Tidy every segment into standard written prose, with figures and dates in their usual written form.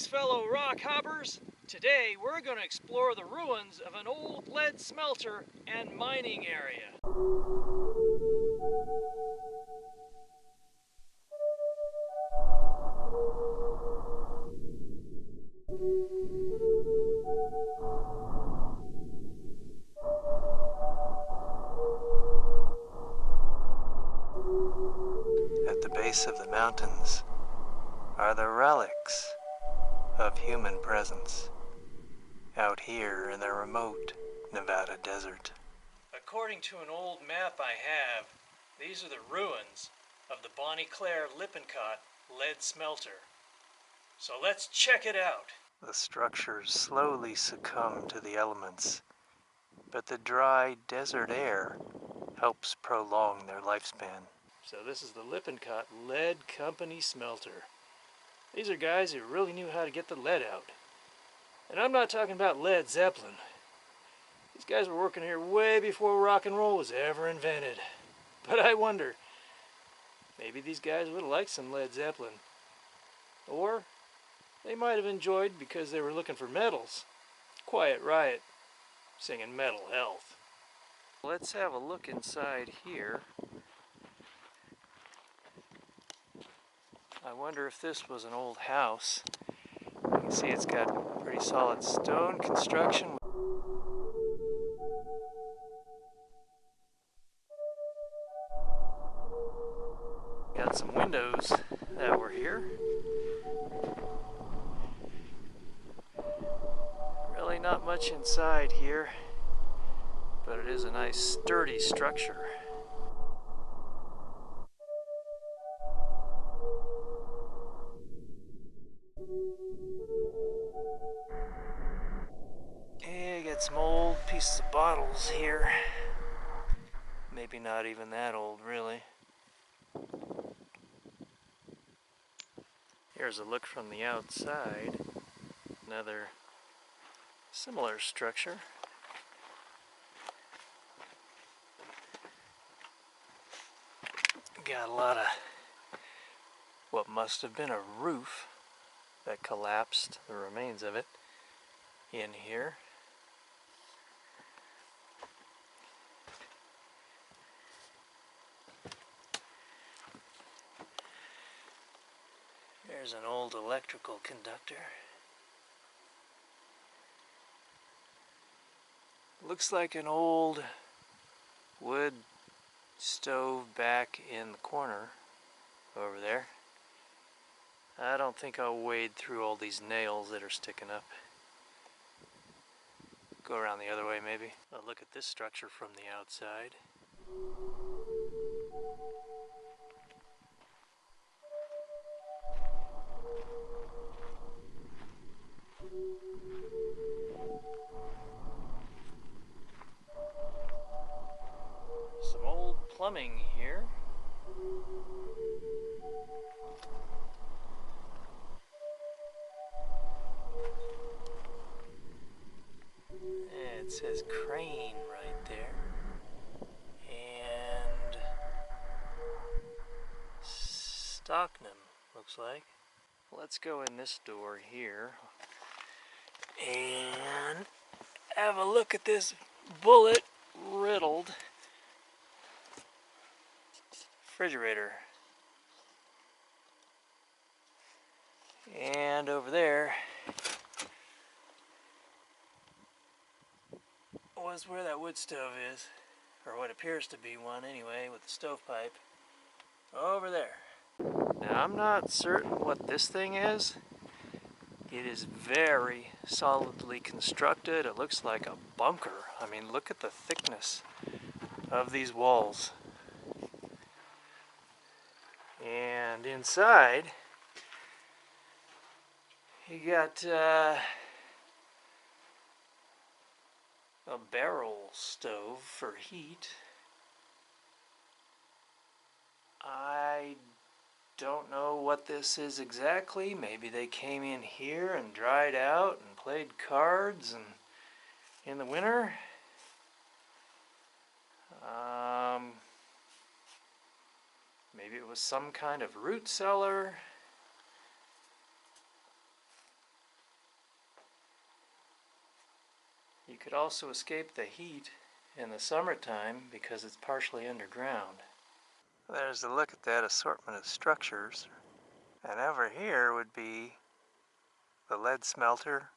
Thanks, fellow rock hoppers. Today we're going to explore the ruins of an old lead smelter and mining area. At the base of the mountains are the relics of human presence out here in the remote Nevada desert. According to an old map I have, these are the ruins of the Bonnie Claire Lippencott lead smelter. So let's check it out. The structures slowly succumb to the elements, but the dry desert air helps prolong their lifespan. So this is the Lippencott Lead Company smelter. These are guys who really knew how to get the lead out. And I'm not talking about Led Zeppelin. These guys were working here way before rock and roll was ever invented. But I wonder, maybe these guys would have liked some Led Zeppelin. Or they might have enjoyed, because they were looking for medals, Quiet Riot singing Metal Health. Let's have a look inside here. I wonder if this was an old house. You can see it's got pretty solid stone construction. Got some windows that were here. Really not much inside here, but it is a nice sturdy structure. Yeah, got some old pieces of bottles here. Maybe not even that old, really. Here's a look from the outside. Another similar structure. Got a lot of what must have been a roof that collapsed, the remains of it, in here. There's an old electrical conductor. Looks like an old wood stove back in the corner over there. I don't think I'll wade through all these nails that are sticking up. Go around the other way maybe. I'll look at this structure from the outside. Some old plumbing here. It says crane right there. And Stocknam, looks like. Let's go in this door here and have a look at this bullet riddled refrigerator. And over there was where that wood stove is, or what appears to be one anyway, with the stovepipe over there. Now I'm not certain what this thing is. It is very solidly constructed. It looks like a bunker. I mean, look at the thickness of these walls. And inside, you got a barrel stove for heat. I don't know what this is exactly. Maybe they came in here and dried out and played cards and in the winter. Maybe it was some kind of root cellar. could also escape the heat in the summertime because it's partially underground. There's a look at that assortment of structures. And over here would be the lead smelter.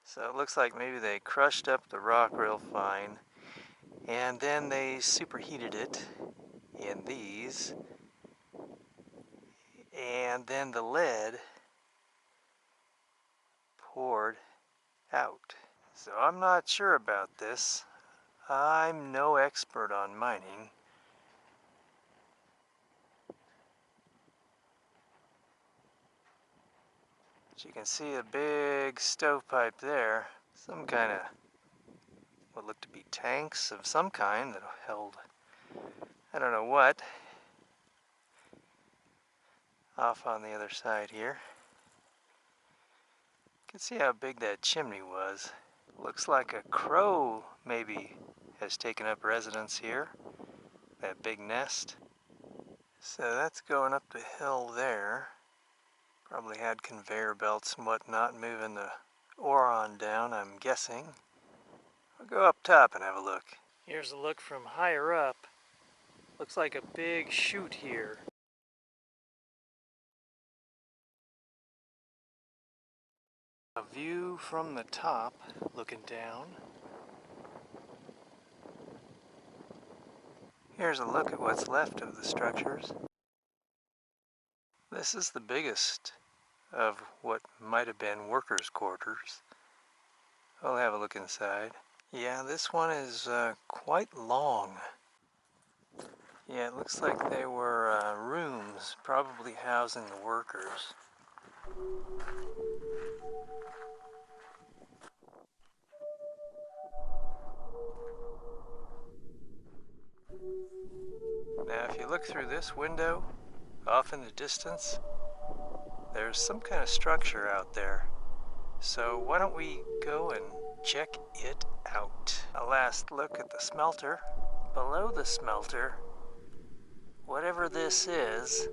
So it looks like maybe they crushed up the rock real fine and then they superheated it in these, and then the lead poured out. So I'm not sure about this. I'm no expert on mining. But you can see a big stovepipe there. Some kind of what looked to be tanks of some kind that held, I don't know what, off on the other side here. You can see how big that chimney was. Looks like a crow maybe has taken up residence here. That big nest. So that's going up the hill there. Probably had conveyor belts and whatnot moving the ore on down, I'm guessing. I'll go up top and have a look. Here's a look from higher up. Looks like a big chute here. A view from the top, looking down. Here's a look at what's left of the structures. This is the biggest of what might have been workers' quarters. I'll have a look inside. Yeah, this one is quite long. Yeah, it looks like they were rooms, probably housing the workers. Now, if you look through this window, off in the distance, there's some kind of structure out there. So why don't we go and check it out? A last look at the smelter. Below the smelter, whatever this is,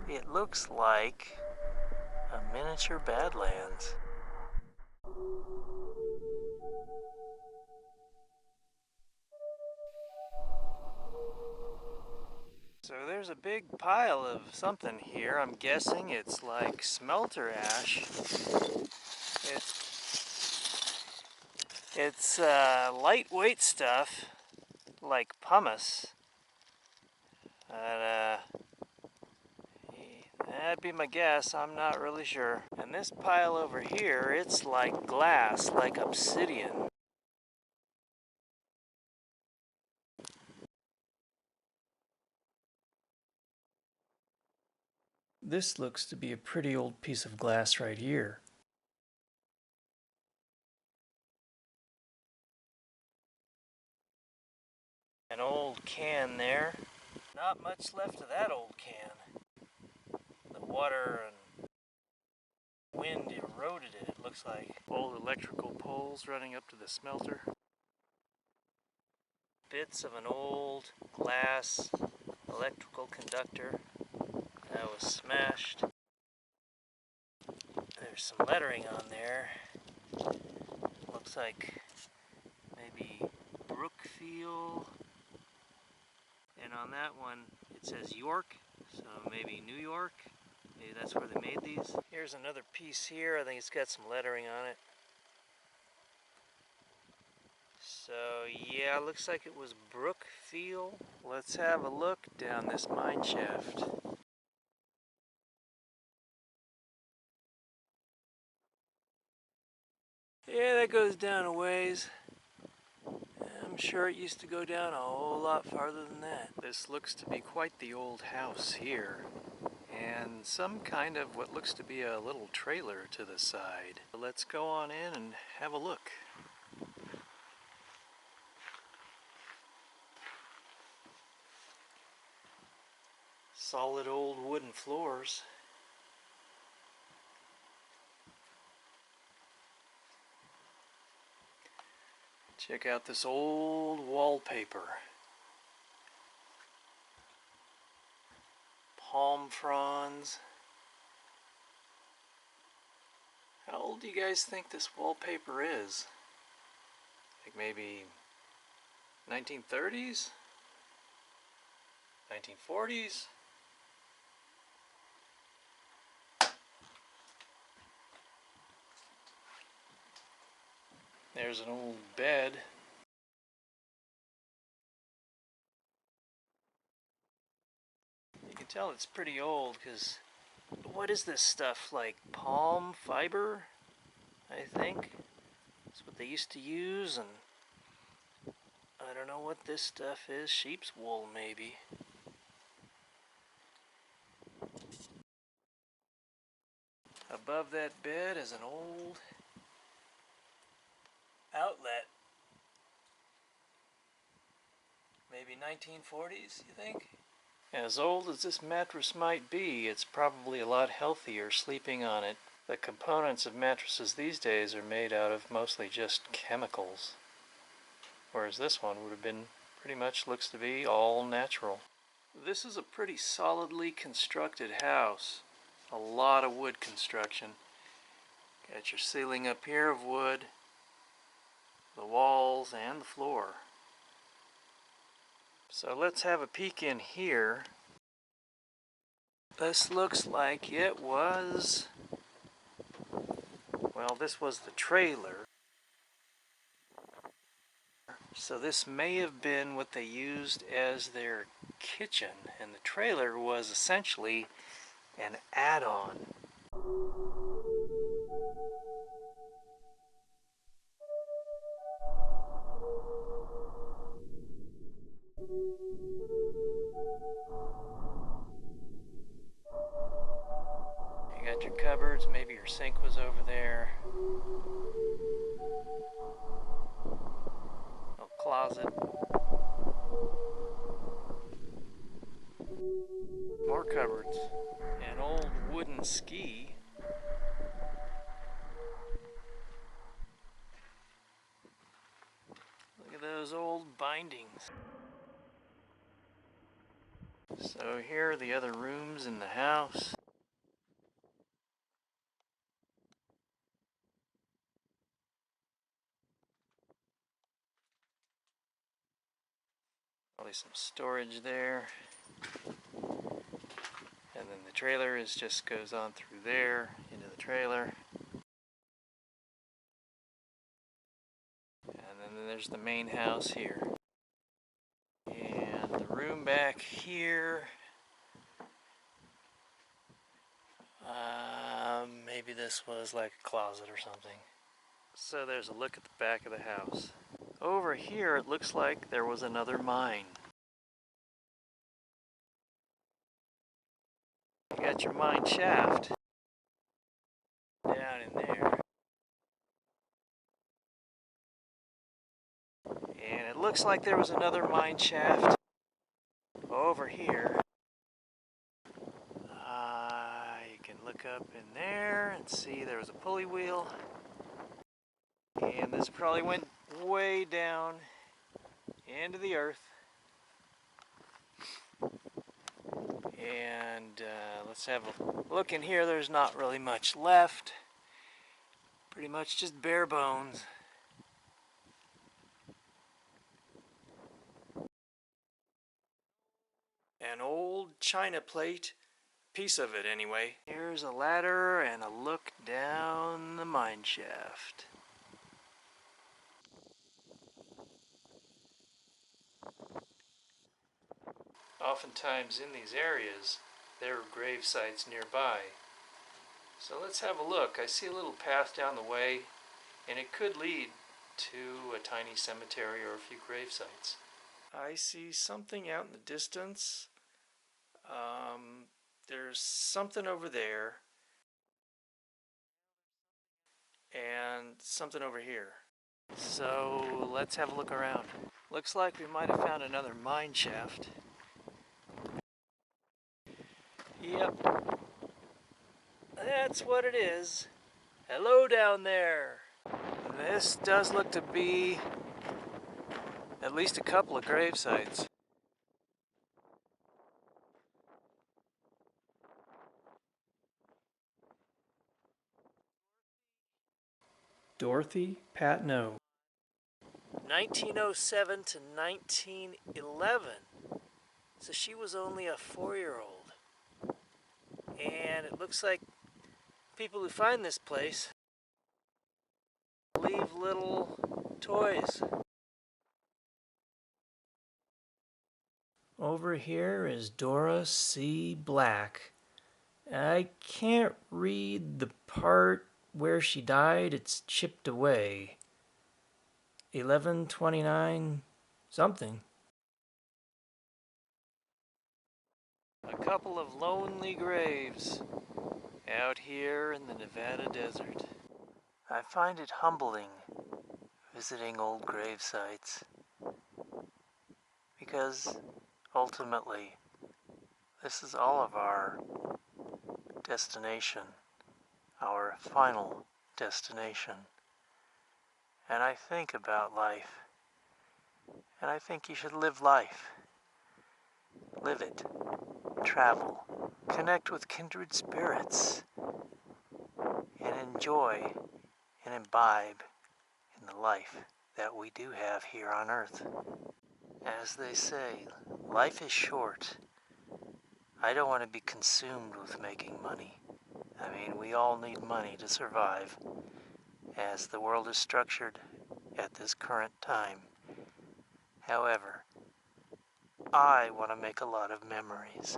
it looks like a miniature Badlands. So there's a big pile of something here. I'm guessing it's like smelter ash. It's lightweight stuff, like pumice. That'd be my guess. I'm not really sure. And this pile over here, it's like glass, like obsidian. This looks to be a pretty old piece of glass right here. An old can there. Not much left of that old can. The water and wind eroded it, it looks like. Old electrical poles running up to the smelter. Bits of an old glass electrical conductor that was smashed. There's some lettering on there. Looks like maybe Brookfield. And on that one it says York, so maybe New York. Maybe that's where they made these. Here's another piece here. I think it's got some lettering on it. So yeah, looks like it was Brookfield. Let's have a look down this mine shaft. Yeah, that goes down a ways. I'm sure it used to go down a whole lot farther than that. This looks to be quite the old house here. And some kind of what looks to be a little trailer to the side. Let's go on in and have a look. Solid old wooden floors. Check out this old wallpaper. Palm fronds. How old old do you guys think this wallpaper is? Like maybe 1930s? 1940s? There's an old bed. You can tell it's pretty old because what is this stuff, like palm fiber, I think? That's what they used to use, and I don't know what this stuff is. Sheep's wool, maybe. Above that bed is an old outlet. Maybe 1940s, you think? As old as this mattress might be, it's probably a lot healthier sleeping on it. The components of mattresses these days are made out of mostly just chemicals, whereas this one would have been pretty much, looks to be, all natural. This is a pretty solidly constructed house. A lot of wood construction. Got your ceiling up here of wood, the walls and the floor. So let's have a peek in here. This looks like it was, well, this was the trailer. So this may have been what they used as their kitchen, and the trailer was essentially an add-on. You got your cupboards, maybe your sink was over there. A closet. More cupboards. An old wooden ski. Look at those old bindings. So here are the other rooms in the house. Probably some storage there. And then the trailer just goes on through there into the trailer. And then there's the main house here. And the room back here. Maybe this was like a closet or something. So there's a look at the back of the house. Over here it looks like there was another mine. You got your mine shaft down in there. And it looks like there was another mine shaft over here. You can look up in there and see there was a pulley wheel. And this probably went way down into the earth. And let's have a look in here. There's not really much left. Pretty much just bare bones. An old china plate, piece of it anyway. Here's a ladder and a look down the mine shaft. Oftentimes in these areas, there are grave sites nearby. So let's have a look. I see a little path down the way, and it could lead to a tiny cemetery or a few grave sites. I see something out in the distance. There's something over there, and something over here. So let's have a look around. Looks like we might have found another mine shaft. Yep, that's what it is. Hello down there. This does look to be at least a couple of grave sites. Dorothy Patno. 1907 to 1911. So she was only a 4-year-old. And it looks like people who find this place leave little toys. Over here is Dora C Black. I can't read the part where she died. It's chipped away. 1129 something. A couple of lonely graves out here in the Nevada desert. I find it humbling visiting old grave sites because ultimately this is all of our destination, our final destination. And I think about life, and I think you should live life. Live it, travel, connect with kindred spirits, and enjoy and imbibe in the life that we do have here on Earth. As they say, life is short. I don't want to be consumed with making money. I mean, we all need money to survive, as the world is structured at this current time. However, I want to make a lot of memories,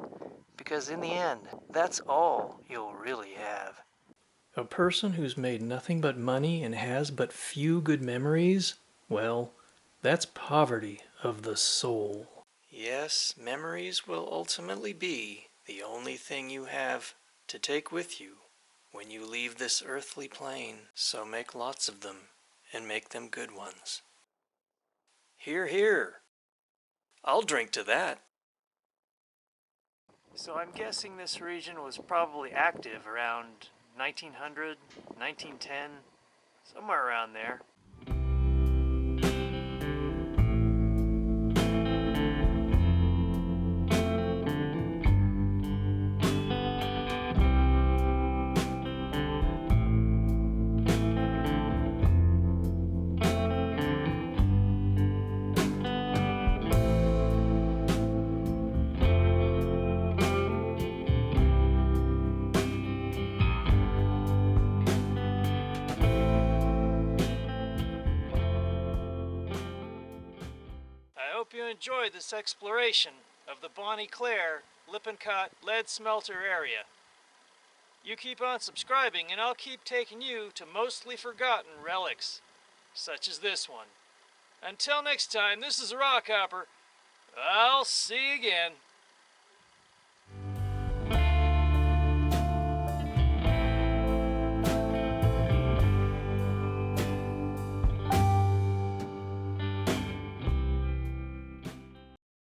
because in the end, that's all you'll really have. A person who's made nothing but money and has but few good memories, well, that's poverty of the soul. Yes, memories will ultimately be the only thing you have to take with you when you leave this earthly plane. So make lots of them and make them good ones. Hear, hear. I'll drink to that. So I'm guessing this region was probably active around 1900, 1910, somewhere around there. I hope you enjoyed this exploration of the Bonnie Claire, Lippencott lead smelter area. You keep on subscribing and I'll keep taking you to mostly forgotten relics, such as this one. Until next time, this is Rockhopper. I'll see you again.